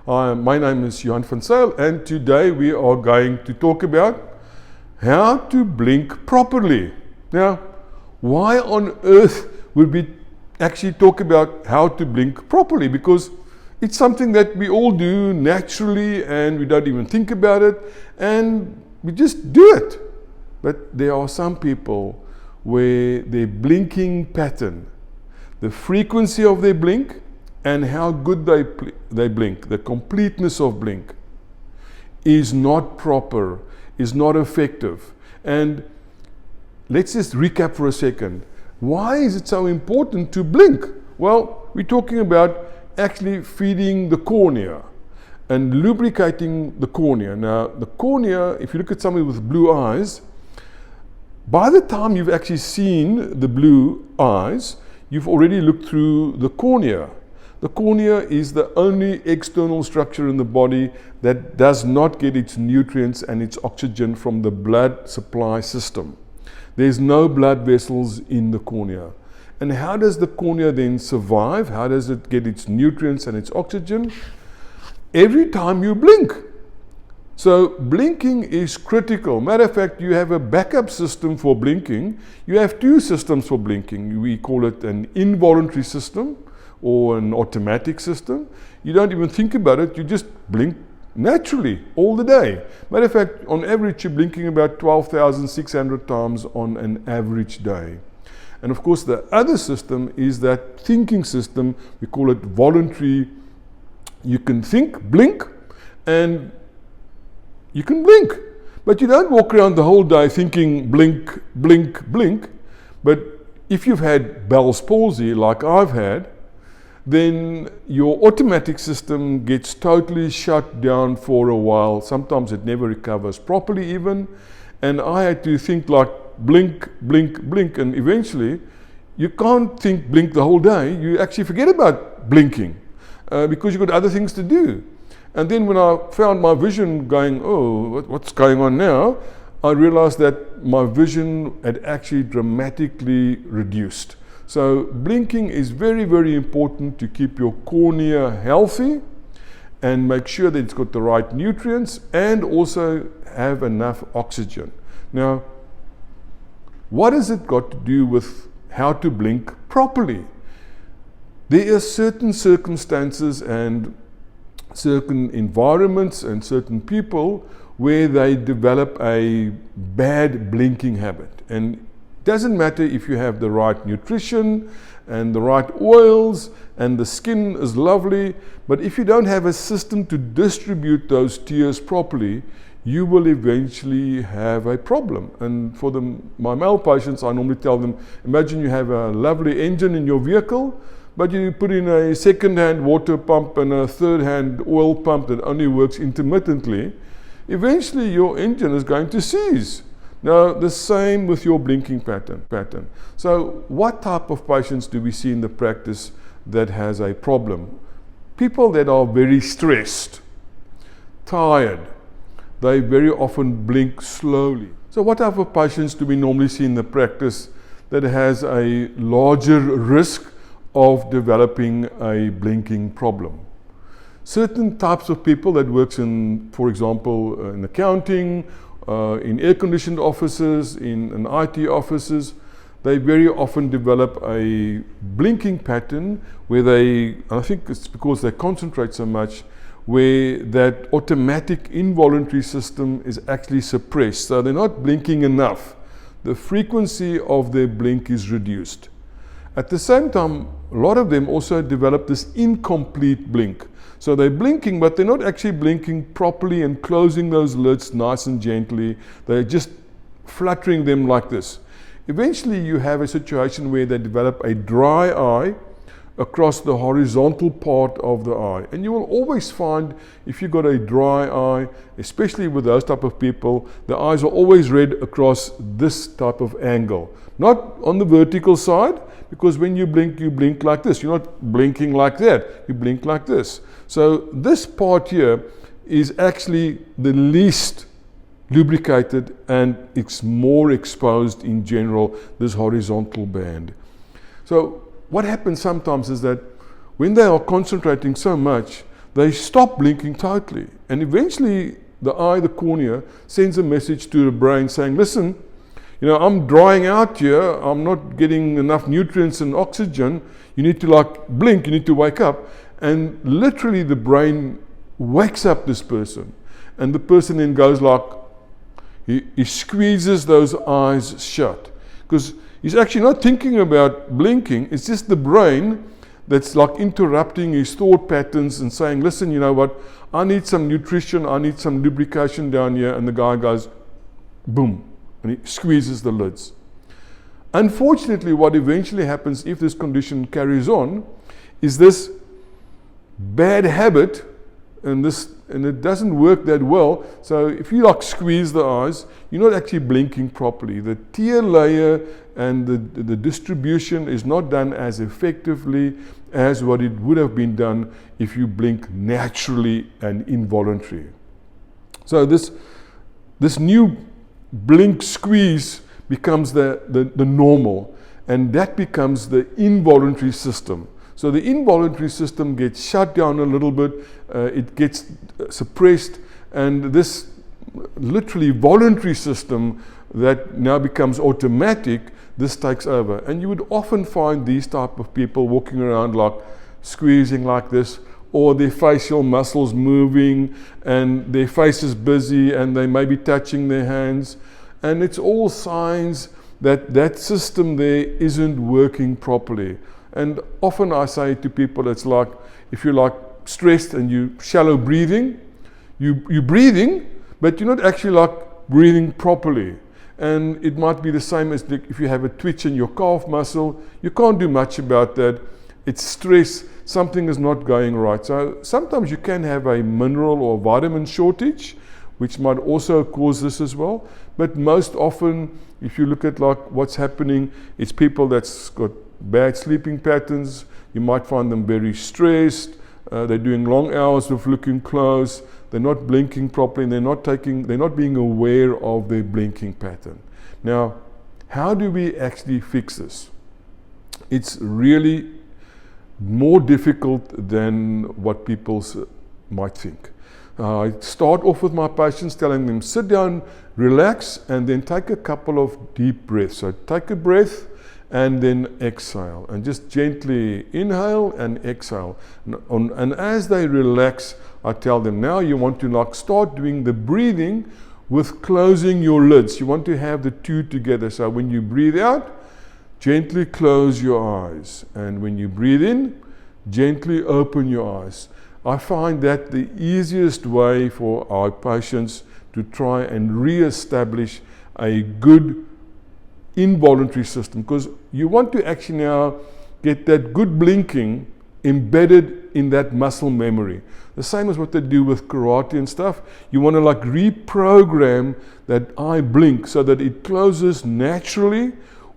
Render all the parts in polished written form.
My name is Johan van Zyl, and today we are going to talk about how to blink properly. Now, why on earth would we actually talk about how to blink properly? Because it's something that we all do naturally and we don't even think about it and we just do it. But there are some people where their blinking pattern, the frequency of their blink and how good they blink, the completeness of blink is not proper, is not effective. And let's just recap for a second. Why is it so important to blink? Well, we're talking about actually feeding the cornea and lubricating the cornea. Now, the cornea, if you look at somebody with blue eyes, by the time you've actually seen the blue eyes, you've already looked through the cornea. The cornea is the only external structure in the body that does not get its nutrients and its oxygen from the blood supply system. There's no blood vessels in the cornea. And how does the cornea then survive? How does it get its nutrients and its oxygen? Every time you blink. So blinking is critical. Matter of fact, you have a backup system for blinking. You have two systems for blinking. We call it an involuntary system or an automatic system. You don't even think about it, you just blink naturally all the day. Matter of fact, on average, you're blinking about 12,600 times on an average day. And of course, the other system is that thinking system. We call it voluntary. You can think, blink, and you can blink. But you don't walk around the whole day thinking blink, blink, blink. But if you've had Bell's palsy, like I've had, then your automatic system gets totally shut down for a while. Sometimes it never recovers properly even. And I had to think like blink, blink, blink. And eventually, you can't think blink the whole day. You actually forget about blinking because you've got other things to do. And then when I found my vision going, oh, what's going on now? I realized that my vision had actually dramatically reduced. So blinking is very, very important to keep your cornea healthy and make sure that it's got the right nutrients and also have enough oxygen. Now, what has it got to do with how to blink properly? There are certain circumstances and certain environments and certain people where they develop a bad blinking habit. And doesn't matter if you have the right nutrition and the right oils and the skin is lovely, but if you don't have a system to distribute those tears properly, you will eventually have a problem. And for my male patients, I normally tell them, imagine you have a lovely engine in your vehicle, but you put in a second-hand water pump and a third-hand oil pump that only works intermittently. Eventually your engine is going to seize. Now, the same with your blinking pattern. So what type of patients do we see in the practice that has a problem? People that are very stressed, tired, they very often blink slowly. So what type of patients do we normally see in the practice that has a larger risk of developing a blinking problem? Certain types of people that works in, for example, in accounting, in air-conditioned offices, in IT offices, they very often develop a blinking pattern where I think it's because they concentrate so much, where that automatic involuntary system is actually suppressed. So they're not blinking enough. The frequency of their blink is reduced. At the same time, a lot of them also develop this incomplete blink. So they're blinking, but they're not actually blinking properly and closing those lids nice and gently. They're just fluttering them like this. Eventually, you have a situation where they develop a dry eye across the horizontal part of the eye. And you will always find, if you've got a dry eye, especially with those type of people, the eyes are always red across this type of angle. Not on the vertical side, because when you blink like this. You're not blinking like that, you blink like this. So this part here is actually the least lubricated and it's more exposed in general, this horizontal band. So what happens sometimes is that when they are concentrating so much, they stop blinking totally. And eventually the eye, the cornea, sends a message to the brain saying, listen, I'm drying out here, I'm not getting enough nutrients and oxygen, you need to blink, you need to wake up. And literally the brain wakes up this person. And the person then goes he squeezes those eyes shut. Because he's actually not thinking about blinking, it's just the brain that's interrupting his thought patterns and saying, listen, you know what, I need some nutrition, I need some lubrication down here. And the guy goes, boom, and he squeezes the lids. Unfortunately, what eventually happens if this condition carries on is this bad habit, and it doesn't work that well. So if you squeeze the eyes, you're not actually blinking properly. The tear layer and the distribution is not done as effectively as what it would have been done if you blink naturally and involuntary. So this new blink squeeze becomes the normal, and that becomes the involuntary system. So the involuntary system gets shut down a little bit, it gets suppressed, and this literally voluntary system that now becomes automatic, this takes over. And you would often find these type of people walking around squeezing like this, or their facial muscles moving, and their face is busy, and they may be touching their hands. And it's all signs that that system there isn't working properly. And often I say to people, it's if you're stressed and you shallow breathing, you're breathing, but you're not actually breathing properly. And it might be the same as if you have a twitch in your calf muscle, you can't do much about that. It's stress, something is not going right. So sometimes you can have a mineral or vitamin shortage, which might also cause this as well. But most often, if you look at what's happening, it's people that's got bad sleeping patterns. You might find them very stressed, they're doing long hours of looking close, they're not blinking properly, and they're not being aware of their blinking pattern. Now, how do we actually fix this? It's really more difficult than what people might think. I start off with my patients telling them, sit down, relax, and then take a couple of deep breaths. So take a breath and then exhale, and just gently inhale and exhale. And as they relax, I tell them, now you want to start doing the breathing with closing your lids. You want to have the two together. So when you breathe out, gently close your eyes. And when you breathe in, gently open your eyes. I find that the easiest way for our patients to try and re-establish a good involuntary system, because you want to actually now get that good blinking embedded in that muscle memory. The same as what they do with karate and stuff. You want to reprogram that eye blink so that it closes naturally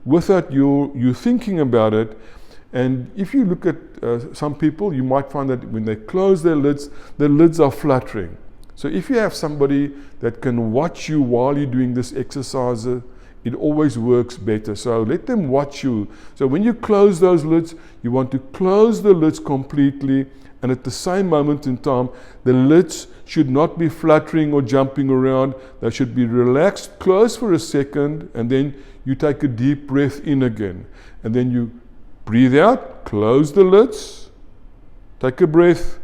without you thinking about it. And if you look at some people, you might find that when they close their lids are fluttering. So if you have somebody that can watch you while you're doing this exercise, it always works better. So let them watch you. So when you close those lids, you want to close the lids completely, and at the same moment in time, the lids should not be fluttering or jumping around. They should be relaxed, close for a second, and then you take a deep breath in again. And then you breathe out, close the lids, take a breath,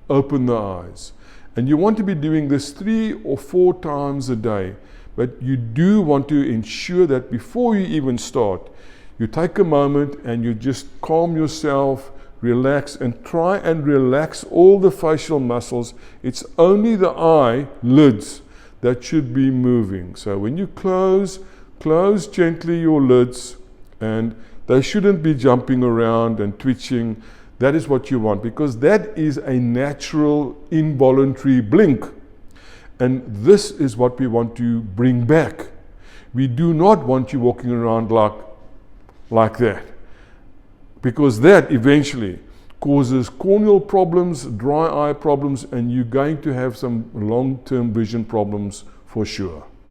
open the eyes. And you want to be doing this 3 or 4 times a day. But you do want to ensure that before you even start, you take a moment and you just calm yourself, relax, and try and relax all the facial muscles. It's only the eye lids that should be moving. So when you close gently your lids, and they shouldn't be jumping around and twitching. That is what you want, because that is a natural involuntary blink. And this is what we want to bring back. We do not want you walking around like that, because that eventually causes corneal problems, dry eye problems, and you're going to have some long-term vision problems for sure.